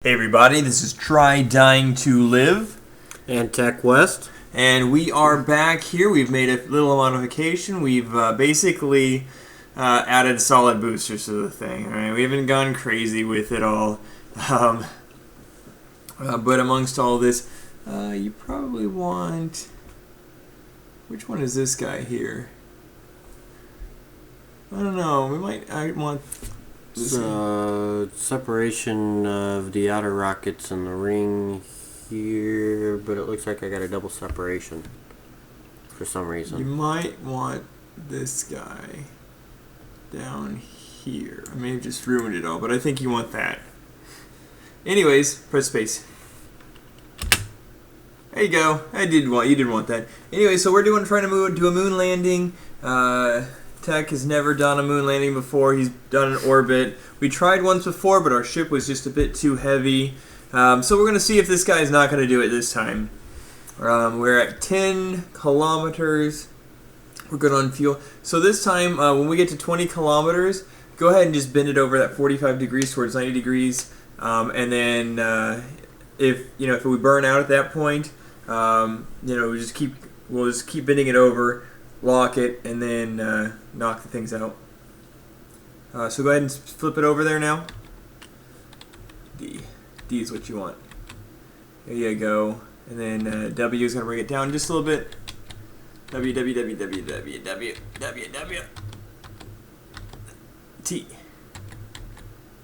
Hey everybody, this is Try Dying to Live and TechWest, and we are back here. We've made a little modification. We've basically added solid boosters to the thing. All right, we haven't gone crazy with it all, but amongst all this, you probably want, which one is this guy here? I don't know. I want separation of the outer rockets and the ring here, but it looks like I got a double separation for some reason. You might want this guy down here. I may have just ruined it all, but I think you want that. Anyways, press space. There you go. You didn't want that. Anyway, so we're trying to do a moon landing. Tech has never done a moon landing before. He's done an orbit. We tried once before, but our ship was just a bit too heavy. So we're going to see if this guy's not going to do it this time. We're at 10 kilometers. We're good on fuel. So this time, when we get to 20 kilometers, go ahead and just bend it over that 45 degrees towards 90 degrees. And then if we burn out at that point, we'll just keep bending it over, lock it, and then knock the things out. So go ahead and flip it over there now. D is what you want. There you go. And then W is going to bring it down just a little bit. W. T.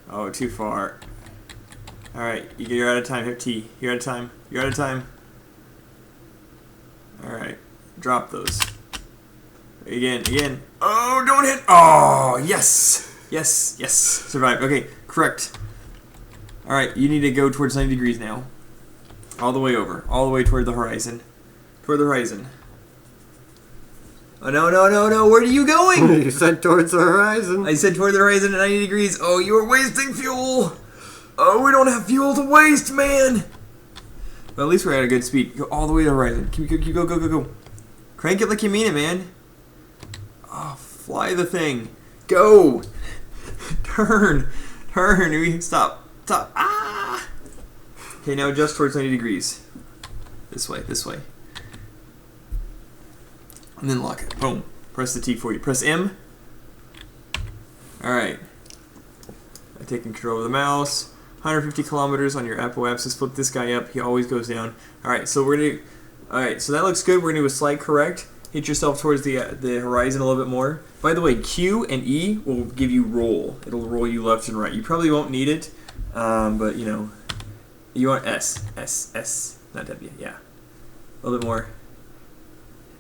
Oh, too far. Alright, you're out of time. Hit T. You're out of time. You're out of time. Alright, drop those. Again. Oh, don't hit. Oh, yes. Survive. Okay, correct. All right, you need to go towards 90 degrees now. All the way over. All the way toward the horizon. Oh, no. Where are you going? You said towards the horizon. I said toward the horizon at 90 degrees. Oh, you are wasting fuel. Oh, we don't have fuel to waste, man. But at least we're at a good speed. Go all the way to the horizon. Go. Crank it like you mean it, man. Oh, fly the thing. Go. Turn. Stop. Ah. Okay, now adjust towards 90 degrees. This way. And then lock it. Boom. Press the T for you. Press M. Alright. I'm taking control of the mouse. 150 kilometers on your apoapsis. Flip this guy up. He always goes down. Alright, so so that looks good. We're going to do a slide correct. Hit yourself towards the horizon a little bit more. By the way, Q and E will give you roll. It'll roll you left and right. You probably won't need it, but you want S, not W. Yeah, a little bit more.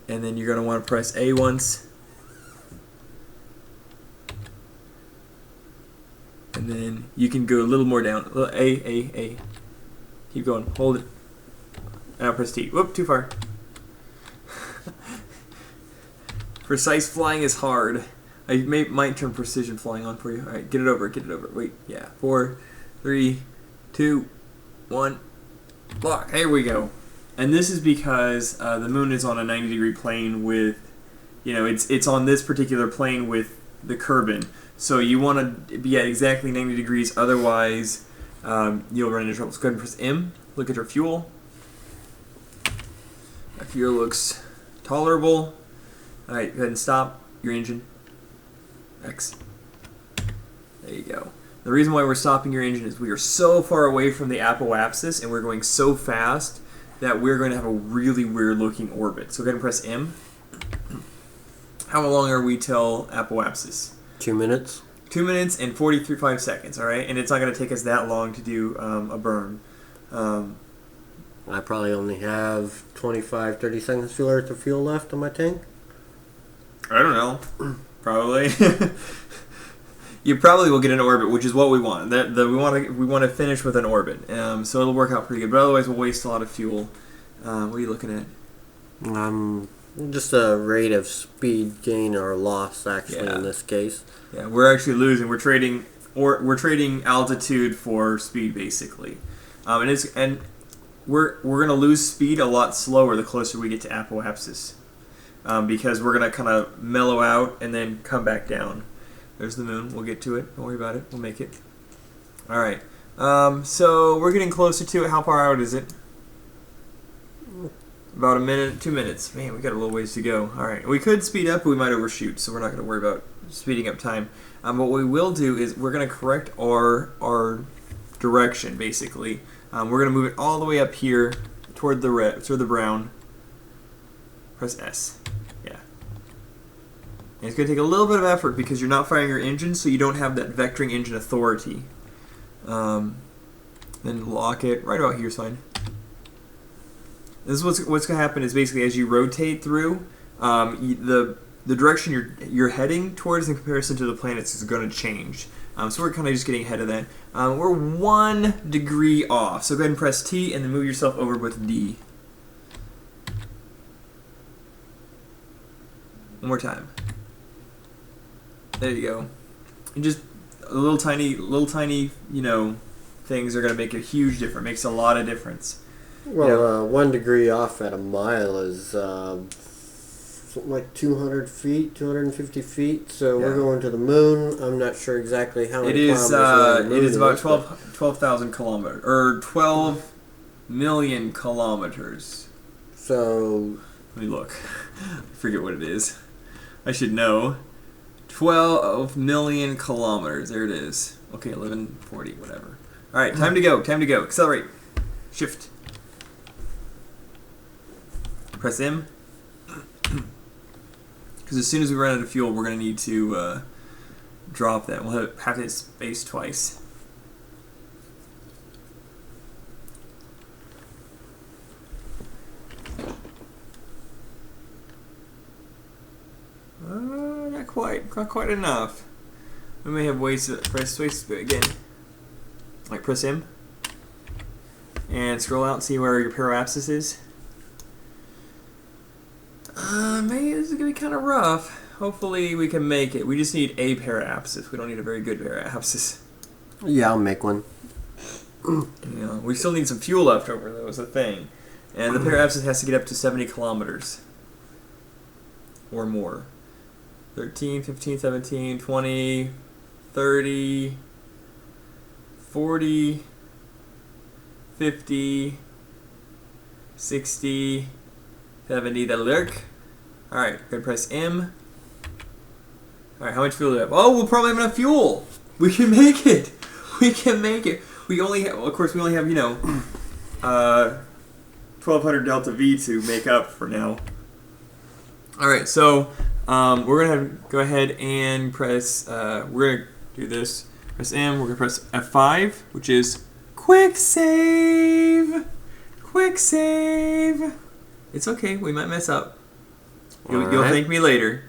And then you're gonna want to press A once, and then you can go a little more down. A. Keep going. Hold it. Now press T. Whoop, too far. Precise flying is hard. I might turn precision flying on for you. Alright, get it over. Wait, yeah. 4, 3, 2, 1. Lock. There we go. And this is because the moon is on a 90-degree plane with, it's on this particular plane with the Kerbin. So you want to be at exactly 90 degrees, otherwise you'll run into trouble. So go ahead and press M. Look at your fuel. That fuel looks tolerable. Alright, go ahead and stop your engine. X. There you go. The reason why we're stopping your engine is we are so far away from the apoapsis and we're going so fast that we're going to have a really weird looking orbit. So go ahead and press M. How long are we till apoapsis? 2 minutes. 2 minutes and 45 seconds, alright? And it's not going to take us that long to do a burn. I probably only have 25-30 seconds worth of fuel left on my tank. I don't know. Probably. You probably will get an orbit, which is what we want. We want to finish with an orbit. So it'll work out pretty good. But otherwise, we'll waste a lot of fuel. What are you looking at? Just a rate of speed gain or loss, actually, in this case. Yeah, we're actually losing. We're trading altitude for speed, basically. And we're gonna lose speed a lot slower the closer we get to apoapsis. Because we're going to kind of mellow out and then come back down. There's the moon. We'll get to it. Don't worry about it. We'll make it. All right. So we're getting closer to it. How far out is it? About a minute, 2 minutes. Man, we got a little ways to go. All right, we could speed up, but we might overshoot, so we're not going to worry about speeding up time. What we will do is we're going to correct our direction, basically. We're going to move it all the way up here toward the red, toward the brown. Press S. Yeah. And it's going to take a little bit of effort because you're not firing your engine, so you don't have that vectoring engine authority. Then lock it right about here, is fine. This is what's going to happen is basically as you rotate through, the direction you're heading towards in comparison to the planets is going to change. So we're kind of just getting ahead of that. We're 1 degree off. So go ahead and press T and then move yourself over with D. One more time. There you go. And just little tiny, you know, things are going to make a huge difference. Makes a lot of difference. Well, 1 degree off at a mile is something like 200 feet, 250 feet. So we're going to the moon. I'm not sure exactly how many kilometers away the moon it is about 12,000 kilometers, or 12 million kilometers. So let me look. I forget what it is. I should know. 12 million kilometers. There it is. Okay, 1140, whatever. All right, time to go. Time to go. Accelerate. Shift. Press M. Because as soon as we run out of fuel, we're going to need to drop that. We'll have to hit space twice. Not quite enough. We may have ways to press space again. Like press M. And scroll out and see where your paraapsis is. Maybe this is going to be kind of rough. Hopefully we can make it. We just need a paraapsis. We don't need a very good paraapsis. yeah, I'll make one. We still need some fuel left over, though, is the thing. And the paraapsis has to get up to 70 kilometers. Or more. 13, 15, 17, 20, 30, 40, 50, 60, 70. That'll work. Alright, we're going to press M. Alright, how much fuel do we have? Oh, we'll probably have enough fuel. We can make it. We can make it. We only have, well, of course, we only have, 1200 delta V to make up for now. Alright, so we're going to go ahead and press, we're going to do this. Press M, we're going to press F5, which is quick save. Quick save. It's okay, we might mess up. You'll thank me later.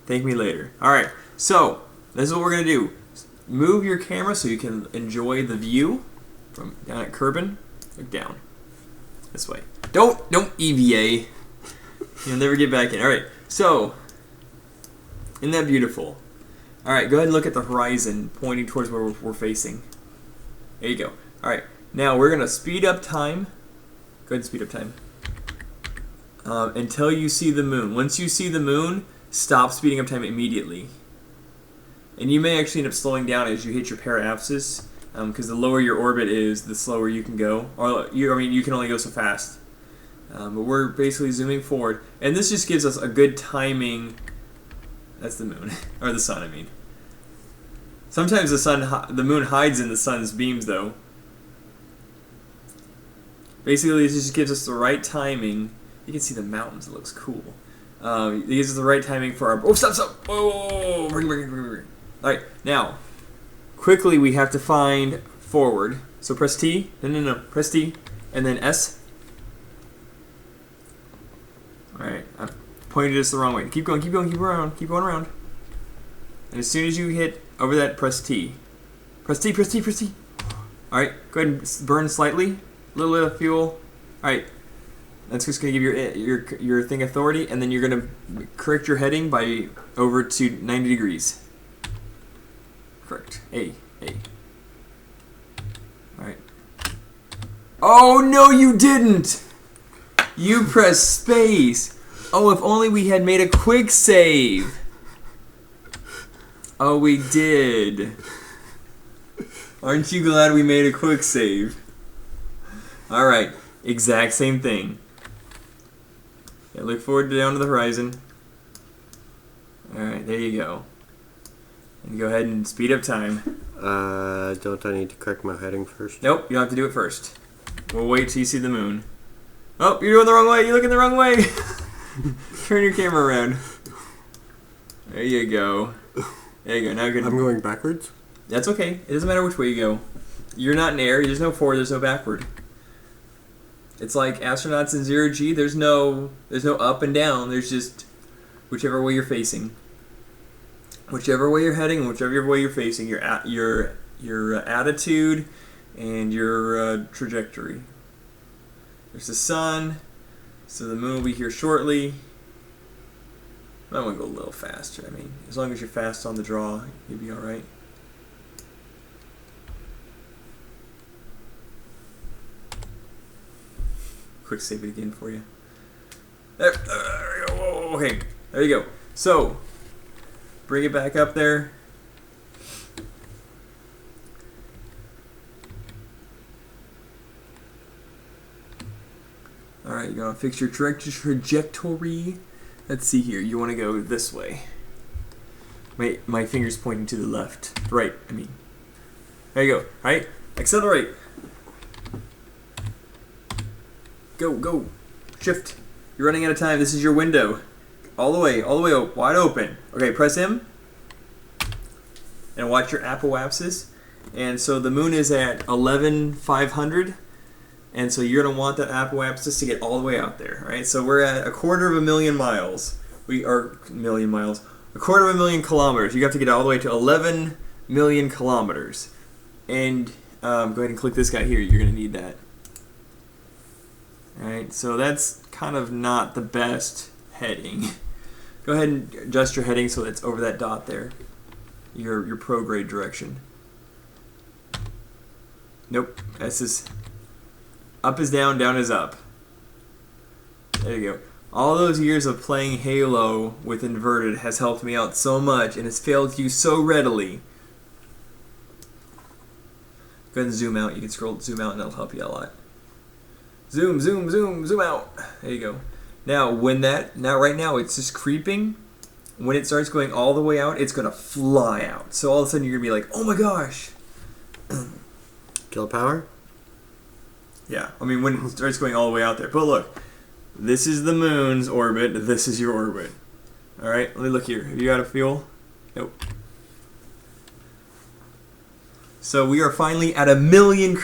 Thank me later. Alright, so this is what we're going to do. Move your camera so you can enjoy the view from down at Kerbin. Look down. This way. Don't EVA. You'll never get back in. Alright, so, isn't that beautiful? Alright, go ahead and look at the horizon pointing towards where we're facing. There you go. Alright, now we're going to speed up time. Go ahead and speed up time. Until you see the moon. Once you see the moon, stop speeding up time immediately. And you may actually end up slowing down as you hit your paraapsis, because the lower your orbit is, the slower you can go. Or you can only go so fast. But we're basically zooming forward, and this just gives us a good timing. That's the moon, or the sun, I mean. Sometimes the moon hides in the sun's beams, though. Basically, this just gives us the right timing. You can see the mountains. It looks cool. It gives us the right timing for our... Oh, stop! Oh, bring. All right, now, quickly we have to find forward. So press T. No. Press T, and then S. All right, I pointed us the wrong way. Keep going around. And as soon as you hit over that, press T. Press T. All right, go ahead and burn slightly. A little bit of fuel. All right. That's just going to give your thing authority, and then you're going to correct your heading by over to 90 degrees. Correct. A. Alright. Oh, no, you didn't! You pressed space. Oh, if only we had made a quick save. Oh, we did. Aren't you glad we made a quick save? Alright, exact same thing. Yeah, look forward to down to the horizon. Alright, there you go. And go ahead and speed up time. Don't I need to correct my heading first? Nope, you don't have to do it first. We'll wait till you see the moon. Oh, you're going the wrong way. You're looking the wrong way. Turn your camera around. There you go. There you go. Now good. I'm going backwards? That's okay. It doesn't matter which way you go. You're not in air. There's no forward. There's no backward. It's like astronauts in 0G. There's no up and down. There's just whichever way you're facing. Whichever way you're heading, whichever way you're facing, your attitude and your trajectory. There's the sun, so the moon will be here shortly. I want to go a little faster. I mean, as long as you're fast on the draw, you'll be all right. Quick save it again for you. There we go. Whoa, okay, there you go. So, bring it back up there. Alright, you're going to fix your trajectory. Let's see here. You want to go this way. My finger's pointing to the left. Right, I mean. There you go. Alright, accelerate. Go, go. Shift. You're running out of time. This is your window. All the way wide open. Okay, press M. And watch your apoapsis. And so the moon is at 11,500. And so you're going to want that apoapsis to get all the way out there, right? So we're at 250,000 miles. We are million miles. 250,000 kilometers. You have to get all the way to 11 million kilometers. And go ahead and click this guy here. You're going to need that. All right. So that's kind of not the best heading. Go ahead and adjust your heading so it's over that dot there. Your prograde direction. Nope. This is up is down, down is up. There you go. All those years of playing Halo with inverted has helped me out so much and has failed you so readily. Go ahead and zoom out. You can zoom out and it'll help you out a lot. Zoom, zoom, zoom, zoom out. There you go. Now, right now it's just creeping. When it starts going all the way out, it's going to fly out. So all of a sudden you're going to be like, oh my gosh. Kilopower? Yeah, I mean when it starts going all the way out there. But look, this is the moon's orbit. This is your orbit. All right, let me look here. Have you got a fuel? Nope. So we are finally at 1 million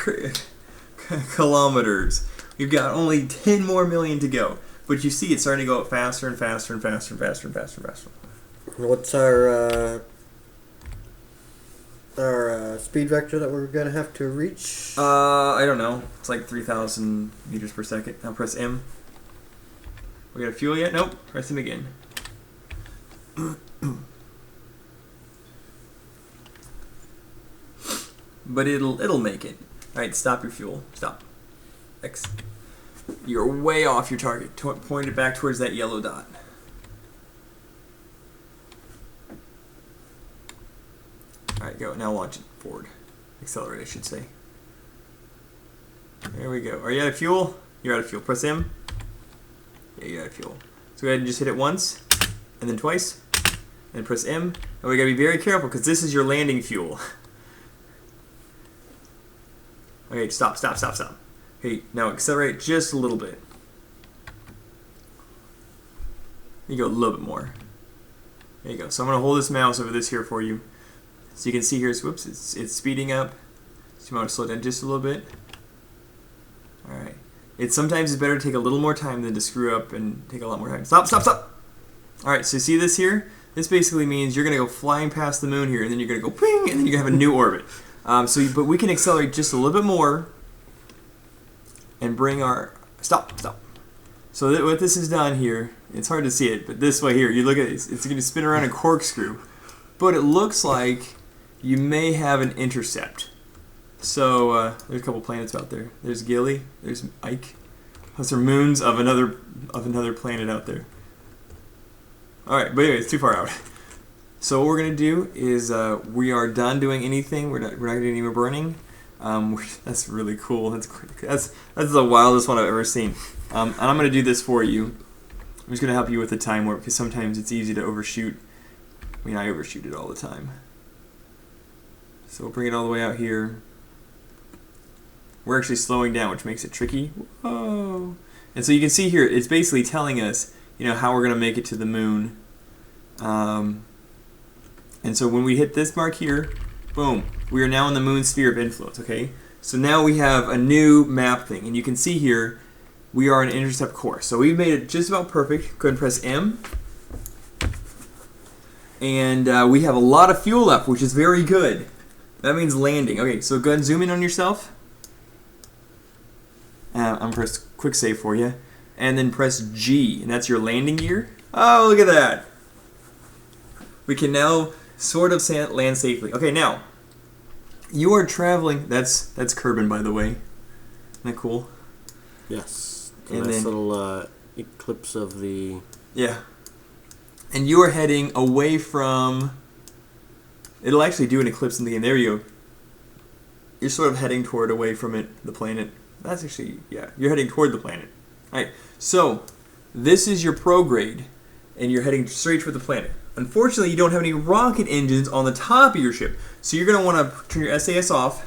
kilometers. We've got only 10 more million to go. But you see it's starting to go up faster and faster and faster and faster and faster and faster. What's our speed vector that we're going to have to reach? I don't know. It's like 3,000 meters per second. Now press M. We got a fuel yet? Nope. Press M again. But it'll make it. All right, stop your fuel. Stop. X. You're way off your target. Point it back towards that yellow dot. Alright, go. Now launch it forward. Accelerate, I should say. There we go. Are you out of fuel? You're out of fuel. Press M. Yeah, you're out of fuel. So go ahead and just hit it once, and then twice, and press M. And we gotta be very careful because this is your landing fuel. Okay, stop, stop, stop, stop. Okay, now accelerate just a little bit. You go a little bit more. There you go. So I'm gonna hold this mouse over this here for you. So you can see here, whoops, it's speeding up. So you want to slow down just a little bit. Alright. Sometimes it's better to take a little more time than to screw up and take a lot more time. Stop, stop, stop! Alright, so see this here? This basically means you're going to go flying past the moon here, and then you're going to go ping, and then you're going to have a new orbit. But we can accelerate just a little bit more and bring our... Stop, stop. So what this has done here, it's hard to see it, but this way here, you look at it, it's going to spin around a corkscrew. But it looks like you may have an intercept. So there's a couple planets out there. There's Gilly. There's Ike. Those are moons of another planet out there. All right, but anyway, it's too far out. So what we're gonna do is we are done doing anything. We're not doing any more burning. That's really cool. That's the wildest one I've ever seen. And I'm gonna do this for you. I'm just gonna help you with the time warp because sometimes it's easy to overshoot. I mean, I overshoot it all the time. So we'll bring it all the way out here. We're actually slowing down, which makes it tricky. Whoa! And so you can see here, it's basically telling us, how we're gonna make it to the moon. And so when we hit this mark here, boom, we are now in the moon's sphere of influence, okay? So now we have a new map thing, and you can see here, we are in intercept course. So we've made it just about perfect. Go ahead and press M. And we have a lot of fuel left, which is very good. That means landing. Okay, so go ahead and zoom in on yourself. I'm going to press quick save for you. And then press G, and that's your landing gear. Oh, look at that. We can now sort of land safely. Okay, now, you are traveling. That's Kerbin, by the way. Isn't that cool? Yes. And nice little eclipse of the... Yeah. And you are heading away from... It'll actually do an eclipse in the end. There you go. You're sort of heading toward away from it, the planet. That's actually, yeah, you're heading toward the planet. Alright, so this is your prograde, and you're heading straight toward the planet. Unfortunately, you don't have any rocket engines on the top of your ship, so you're going to want to turn your SAS off,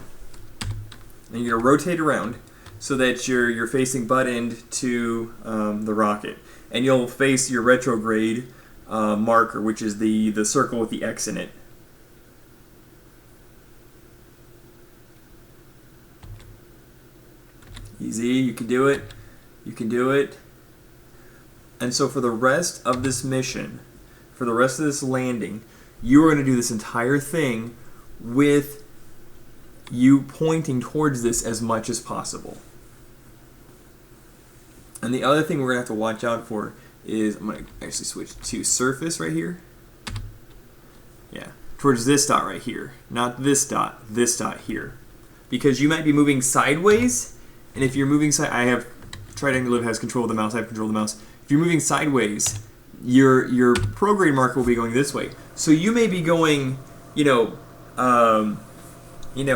and you're going to rotate around so that you're facing butt end to the rocket. And you'll face your retrograde marker, which is the circle with the X in it. Easy, you can do it. You can do it. And so for the rest of this mission, for the rest of this landing, you are going to do this entire thing with you pointing towards this as much as possible. And the other thing we're going to have to watch out for is, I'm going to actually switch to surface right here. Yeah, towards this dot right here. Not this dot here. Because you might be moving sideways. And if you're moving I have Triangle has control of the mouse. I have control of the mouse. If you're moving sideways, your prograde marker will be going this way. So you may be going,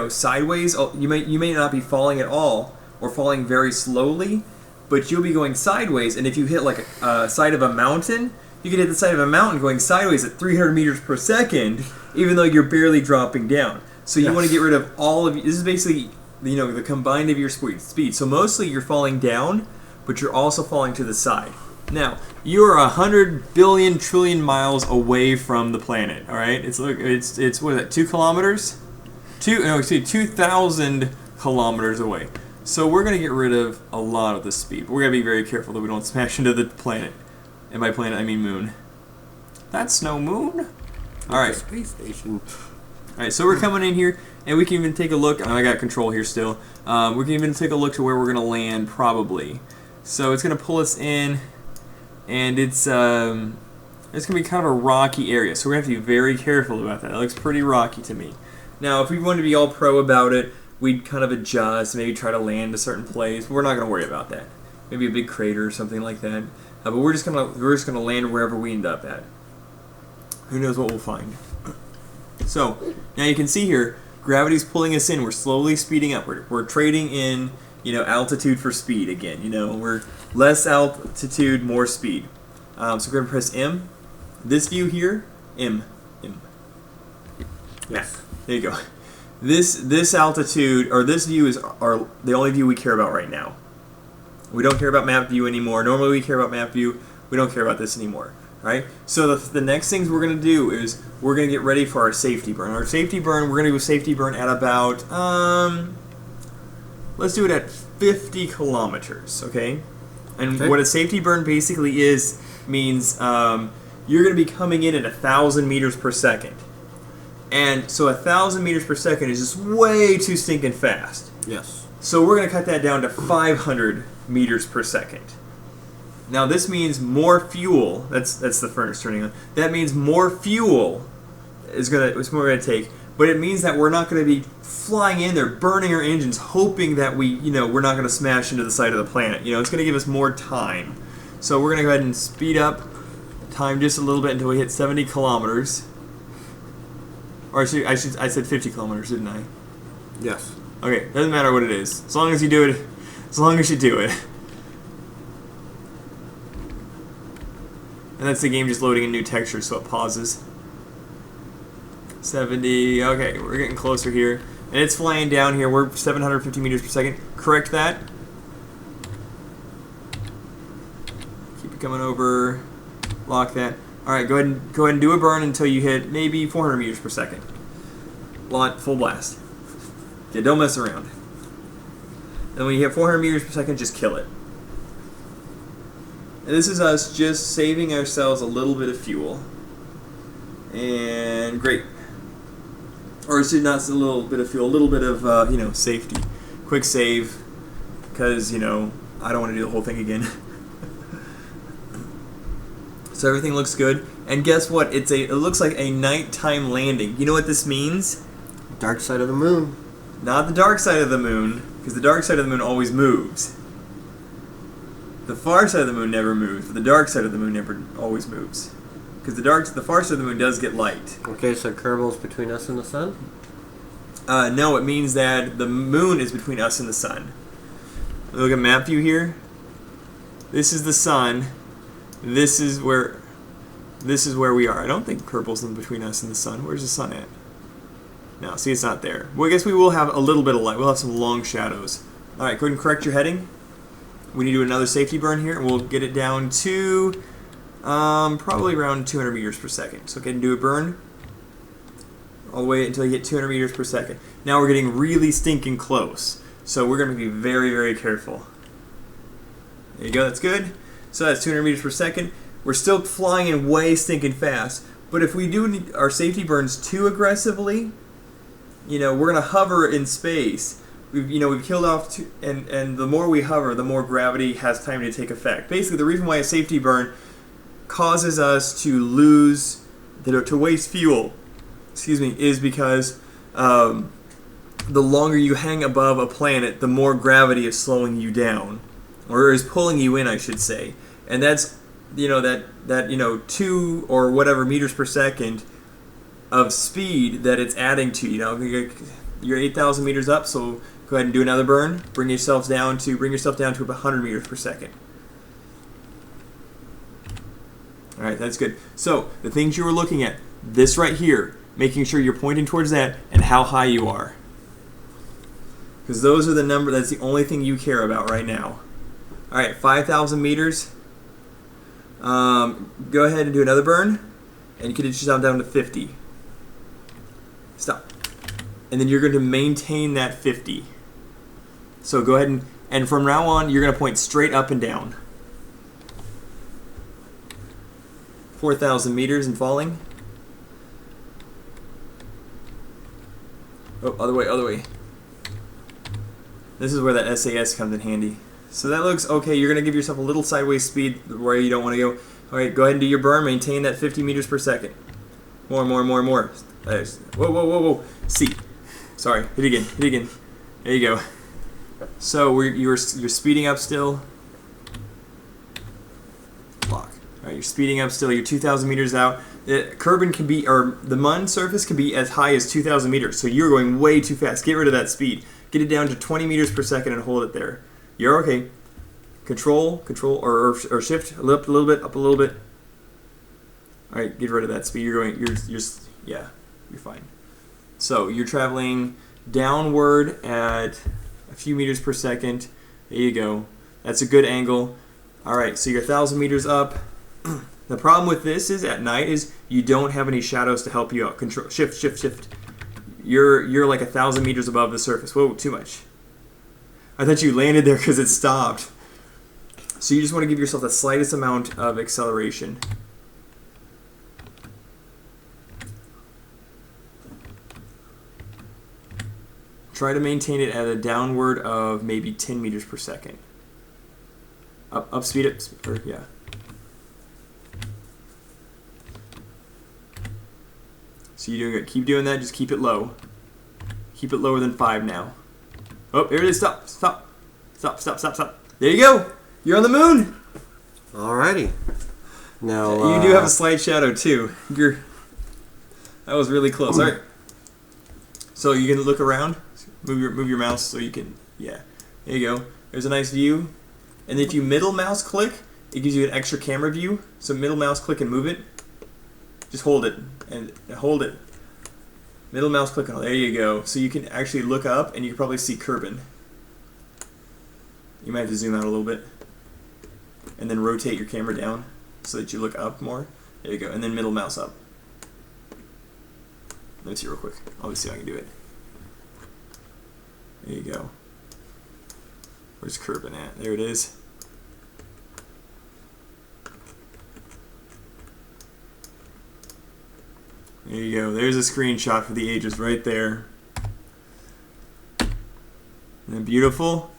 sideways. You may not be falling at all or falling very slowly, but you'll be going sideways. And if you hit like a side of a mountain, you can hit the side of a mountain going sideways at 300 meters per second, even though you're barely dropping down. So you want to get rid of all of. This is basically the combined of your speed. So mostly you're falling down, but you're also falling to the side. Now, you are 100 billion trillion miles away from the planet, all right? It's what is that, 2 kilometers? 2,000 kilometers away. So we're going to get rid of a lot of the speed. We're going to be very careful that we don't smash into the planet. And by planet, I mean moon. That's no moon. All right. Space station. All right, so we're coming in here, and we can even take a look. I got control here still. We can even take a look to where we're going to land, probably. So it's going to pull us in, and it's going to be kind of a rocky area. So we're going to have to be very careful about that. It looks pretty rocky to me. Now, if we wanted to be all pro about it, we'd kind of adjust, maybe try to land a certain place. But we're not going to worry about that. Maybe a big crater or something like that. But we're just gonna land wherever we end up at. Who knows what we'll find. So now you can see here, gravity's pulling us in. We're slowly speeding up. We're trading in, altitude for speed again. We're less altitude, more speed. So we're gonna press M. This view here, M. Yes. There you go. This altitude, or this view is the only view we care about right now. We don't care about map view anymore. Normally we care about map view. We don't care about this anymore. Right? So the next things we're going to do is we're going to get ready for our safety burn. Our safety burn, we're going to do a safety burn at about, let's do it at 50 kilometers, okay? And what a safety burn basically means you're going to be coming in at 1,000 meters per second. And so 1,000 meters per second is just way too stinking fast. Yes. So we're going to cut that down to 500 meters per second. Now this means more fuel. That's the furnace turning on. That means more fuel is gonna take. But it means that we're not going to be flying in there, burning our engines, hoping that we're not going to smash into the side of the planet. It's going to give us more time. So we're going to go ahead and speed up time just a little bit until we hit 70 kilometers. Or I said 50 kilometers, didn't I? Yes. Okay, doesn't matter what it is. As long as you do it. As long as you do it. And that's the game just loading a new texture, so it pauses. 70. Okay, we're getting closer here. And it's flying down here. We're 750 meters per second. Correct that. Keep it coming over. Lock that. Alright, go ahead and do a burn until you hit maybe 400 meters per second. Full blast. Yeah, don't mess around. And when you hit 400 meters per second, just kill it. And this is us just saving ourselves a little bit of fuel. And great. Or not a little bit of fuel, a little bit of, safety. Quick save, because, I don't want to do the whole thing again. So everything looks good. And guess what? It looks like a nighttime landing. You know what this means? Dark side of the moon. Not the dark side of the moon, because the dark side of the moon always moves. The far side of the moon never moves, but the dark side of the moon never always moves. Because the far side of the moon does get light. Okay, so Kerbal's between us and the sun? No, it means that the moon is between us and the sun. Look at map view here. This is the sun. This is where we are. I don't think Kerbal's in between us and the sun. Where's the sun at? No, see, it's not there. Well, I guess we will have a little bit of light. We'll have some long shadows. All right, go ahead and correct your heading. We need to do another safety burn here, and we'll get it down to probably around 200 meters per second. So go ahead and do a burn all the way until you get 200 meters per second. Now we're getting really stinking close, so we're going to be very, very careful. There you go, that's good. So that's 200 meters per second. We're still flying in way stinking fast, but if we do our safety burns too aggressively, we're going to hover in space. We've killed off and the more we hover, the more gravity has time to take effect. Basically, the reason why a safety burn causes us to waste fuel, is because the longer you hang above a planet, the more gravity is slowing you down, or is pulling you in, I should say. And that's, that 2 or whatever meters per second of speed that it's adding to. You're 8,000 meters up, so go ahead and do another burn. Bring yourself down to about 100 meters per second. All right, that's good. So the things you were looking at, this right here, making sure you're pointing towards that and how high you are, because those are the number. That's the only thing you care about right now. All right, 5,000 meters. Go ahead and do another burn, and you can get yourself down to 50. Stop. And then you're going to maintain that 50. So go ahead and from now on, you're going to point straight up and down. 4,000 meters and falling. Oh, other way. This is where that SAS comes in handy. So that looks okay. You're going to give yourself a little sideways speed where you don't want to go. All right, go ahead and do your burn. Maintain that 50 meters per second. More. Whoa. C. Sorry, hit again. There you go. So you're speeding up still. Lock. All right, you're speeding up still. You're 2,000 meters out. Kerbin can be, or the Mun surface can be as high as 2,000 meters. So you're going way too fast. Get rid of that speed. Get it down to 20 meters per second and hold it there. You're okay. Control, or shift a little bit, up a little bit. All right, get rid of that speed. You're fine. So you're traveling downward at a few meters per second. There you go. That's a good angle. All right, so you're 1,000 meters up. The problem with this is at night is you don't have any shadows to help you out. Control, shift. You're like 1,000 meters above the surface. Whoa, too much. I thought you landed there because it stopped. So you just want to give yourself the slightest amount of acceleration. Try to maintain it at a downward of maybe 10 meters per second. Speed it, yeah. So you're doing good. Keep doing that. Just keep it low. Keep it lower than 5 now. Oh, here it is. Stop. There you go. You're on the moon. Alrighty. Now you do have a slight shadow too. That was really close. All right. So you can look around, move your mouse so you can, yeah. There you go. There's a nice view. And if you middle mouse click, it gives you an extra camera view. So middle mouse click and move it. Just hold it and hold it. Middle mouse click on it. There you go. So you can actually look up and you can probably see Kerbin. You might have to zoom out a little bit. And then rotate your camera down so that you look up more. There you go. And then middle mouse up. Let me see real quick. I'll just see how I can do it. There you go. Where's Kerbin at? There it is. There you go. There's a screenshot for the ages right there. Isn't it beautiful?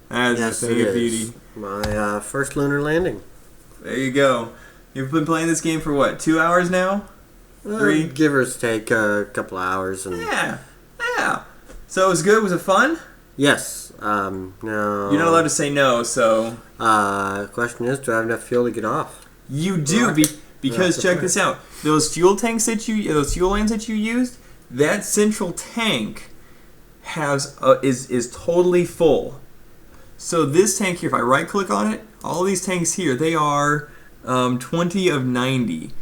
That's a thing of beauty. My first lunar landing. There you go. You've been playing this game for what, 2 hours now? 3? Give or take a couple of hours. And yeah. So it was good? Was it fun? Yes. No. You're not allowed to say no, so... Question is, do I have enough fuel to get off? You do, because check this out. Those fuel lanes that you used, that central tank is totally full. So this tank here, if I right click on it, all these tanks here, they are 20 of 90.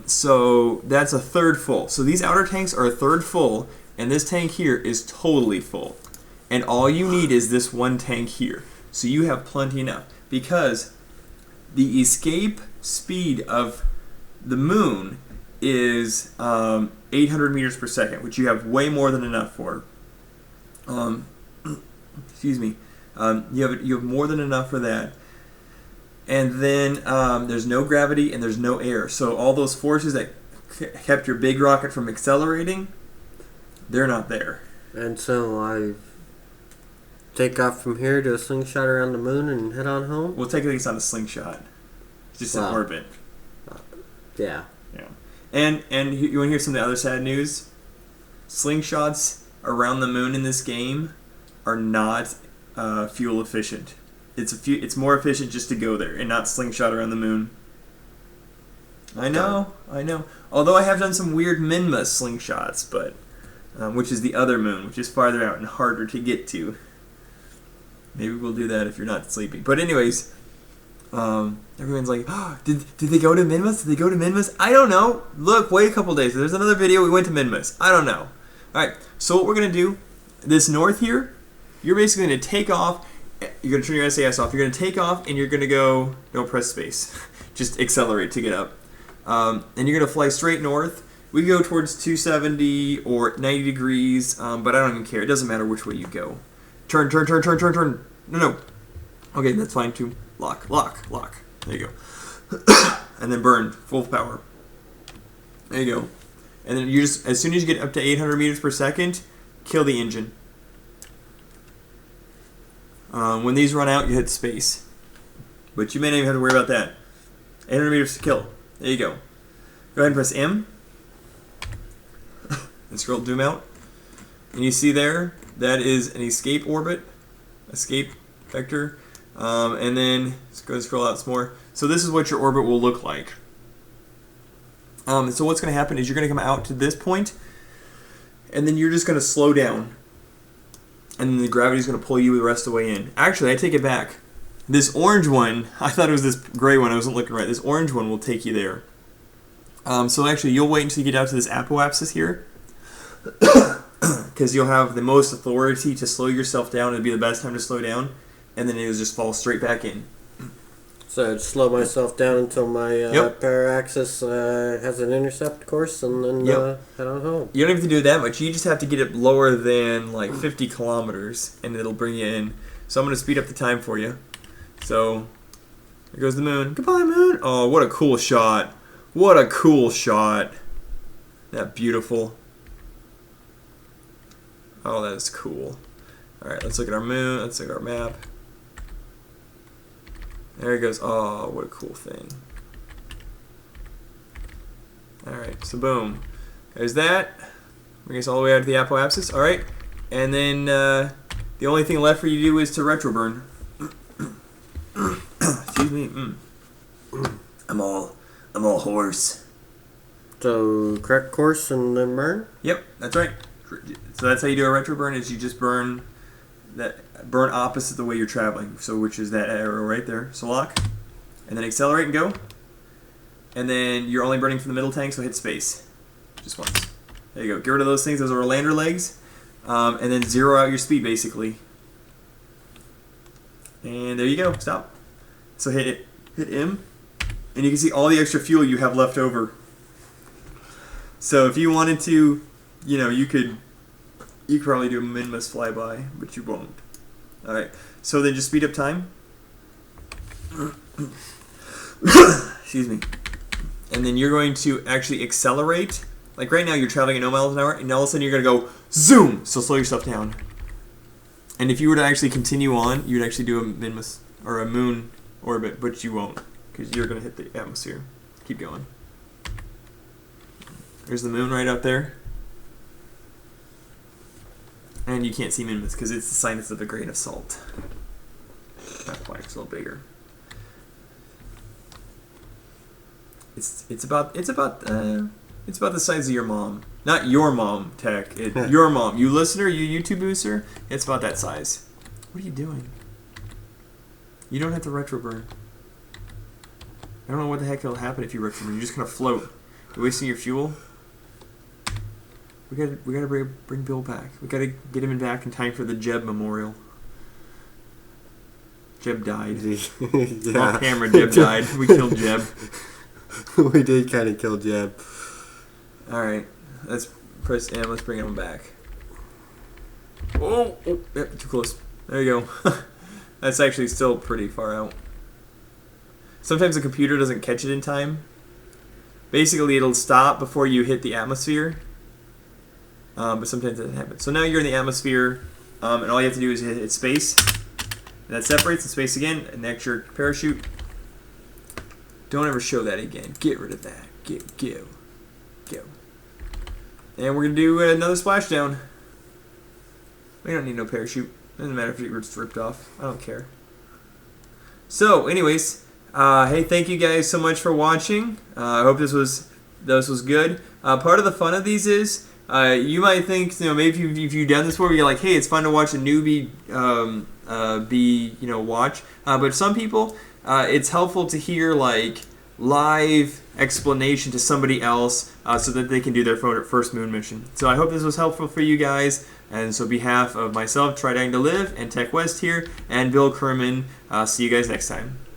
So that's a third full. So these outer tanks are a third full, and this tank here is totally full. And all you need is this one tank here. So you have plenty enough. Because the escape speed of the moon is 800 meters per second, which you have way more than enough for. Excuse me. You have more than enough for that. And then there's no gravity and there's no air. So all those forces that kept your big rocket from accelerating, they're not there. And so I take off from here, do a slingshot around the moon, and head on home? Well, technically it's not a slingshot. It's just an orbit. Yeah. And you want to hear some of the other sad news? Slingshots around the moon in this game are not fuel efficient. It's more efficient just to go there and not slingshot around the moon. I know. Although I have done some weird Minma slingshots, but which is the other moon, which is farther out and harder to get to. Maybe we'll do that if you're not sleeping. But anyways, everyone's like, oh, did they go to Minmas? Did they go to Minmas? I don't know. Look, wait a couple days. There's another video. We went to Minmas. I don't know. All right. So what we're gonna do, this north here, you're basically gonna take off. You're gonna turn your SAS off. You're gonna take off, and you're gonna go. Don't press space. Just accelerate to get up. And you're gonna fly straight north. We go towards 270 or 90 degrees, but I don't even care. It doesn't matter which way you go. Turn. No. Okay, that's fine too. Lock. There you go. And then burn full power. There you go. And then you just, as soon as you get up to 800 meters per second, kill the engine. When these run out, you hit space. But you may not even have to worry about that. 800 meters to kill. There you go. Go ahead and press M. And scroll zoom out. And you see there, that is an escape orbit. Escape vector. And then, let's go and scroll out some more. So this is what your orbit will look like. So what's going to happen is you're going to come out to this point, and then you're just going to slow down. And then the gravity is going to pull you the rest of the way in. Actually, I take it back. This orange one, I thought it was this gray one. I wasn't looking right. This orange one will take you there. So actually, you'll wait until you get out to this apoapsis here. Because you'll have the most authority to slow yourself down. It'll be the best time to slow down. And then it'll just fall straight back in. So I'd slow myself down until my para-axis has an intercept course, and then head on home. You don't have to do that much. You just have to get it lower than like 50 kilometers, and it'll bring you in. So I'm going to speed up the time for you. So there goes the moon. Goodbye, moon. Oh, what a cool shot. What a cool shot. That beautiful. Oh, that is cool. All right, let's look at our moon. Let's look at our map. There he goes. Oh, what a cool thing. Alright, so boom. There's that. Bring us all the way out to the apoapsis. Alright. And then the only thing left for you to do is to retroburn. Excuse me. I'm all hoarse. So, correct course and then burn? Yep, that's right. So that's how you do a retro burn. Is you just burn opposite the way you're traveling. So which is that arrow right there. So lock, and then accelerate and go. And then you're only burning from the middle tank, so hit space, just once. There you go. Get rid of those things. Those are lander legs, and then zero out your speed basically. And there you go. Stop. So hit M, and you can see all the extra fuel you have left over. So if you wanted to, you could probably do a minimus flyby, but you won't. All right. So then just speed up time. Excuse me. And then you're going to actually accelerate. Like right now, you're traveling at no miles an hour, and all of a sudden you're going to go zoom. So slow yourself down. And if you were to actually continue on, you'd actually do a minimus or a moon orbit, but you won't because you're going to hit the atmosphere. Keep going. There's the moon right up there. And you can't see minimus because it's the size of a grain of salt. That's why it's a little bigger. It's about the size of your mom. Not your mom, Tech. Your mom. You listener, you YouTube booster, it's about that size. What are you doing? You don't have to retro burn. I don't know what the heck will happen if you retro burn. You're just gonna float. You're wasting your fuel. We gotta bring Bill back. We gotta get him back in time for the Jeb memorial. Jeb died. Yeah. Off camera, Jeb died. We killed Jeb. We did kind of kill Jeb. Alright. Let's press M. Let's bring him back. Oh! Yep, too close. There you go. That's actually still pretty far out. Sometimes the computer doesn't catch it in time. Basically, it'll stop before you hit the atmosphere. But sometimes that happens. So now you're in the atmosphere, and all you have to do is hit space. And that separates, and space again, and next your parachute. Don't ever show that again. Get rid of that. Go. And we're going to do another splashdown. We don't need no parachute. Doesn't matter if it's ripped off. I don't care. So, anyways, hey, thank you guys so much for watching. I hope this was good. Part of the fun of these is you might think, maybe if you've done this before, you're like, hey, it's fun to watch a newbie watch. But some people, it's helpful to hear like live explanation to somebody else so that they can do their first moon mission. So I hope this was helpful for you guys. And so on behalf of myself, Try Dying to Live, and TechWest here, and Bill Kerbin, see you guys next time.